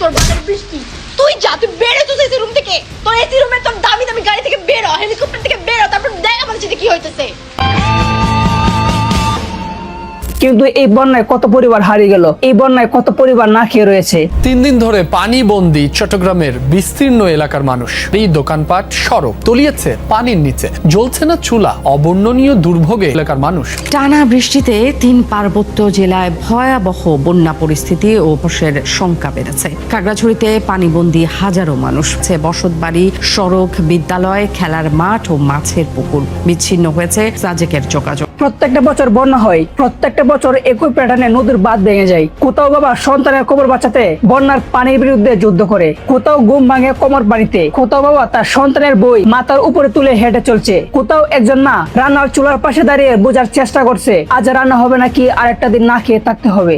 তোর বাবার বৃষ্টি, তুই যা, তুই বেরো তো এসি রুম থেকে। তোর এসি রুমে তোর দামি দামি গাড়ি থেকে বেরো, হেলিকপ্টার থেকে বেরো, তারপর দেখ আমাদের সাথে কি হইতেছে। কিন্তু এই বন্যায় কত পরিবার হারিয়ে গেল, এই বন্যায় কত পরিবার না খেয়ে রয়েছে। 3 দিন ধরে পানি বন্দি চট্টগ্রামের বিস্তীর্ণ এলাকার মানুষ। এই দোকানপাট, সড়ক তলিয়েছে পানির নিচে, জ্বলছে না চুলা। অবর্ণনীয় দুর্ভোগে এলাকার মানুষ। টানা বৃষ্টিতে 3 পার্বত্য জেলায় ভয়াবহ বন্যা পরিস্থিতি ও ধসের শঙ্কা বেড়েছে। খাগড়াছড়িতে পানিবন্দী হাজারো মানুষ। বসতবাড়ি, সড়ক, বিদ্যালয়, খেলার মাঠ ও মাছের পুকুর। বিচ্ছিন্ন হয়েছে সাজেকের যোগাযোগ। প্রত্যেকটা বছর বন্যা হয়, প্রত্যেকটা বছর একই প্যাটার্নে নদীর বাঁধ ভেঙে যায়। কোথাও বাবা সন্তানের কবর বাঁচাতে বন্যার পানির বিরুদ্ধে যুদ্ধ করে, কোথাও ঘুম ভাঙে কোমর পানিতে, কোথাও বাবা তার সন্তানের বই মাথার উপরে তুলে হেঁটে চলছে, কোথাও একজন মা রান্নার চুলার পাশে দাঁড়িয়ে বোঝার চেষ্টা করছে আজ রান্না হবে নাকি আরেকটা দিন না খেয়ে থাকতে হবে।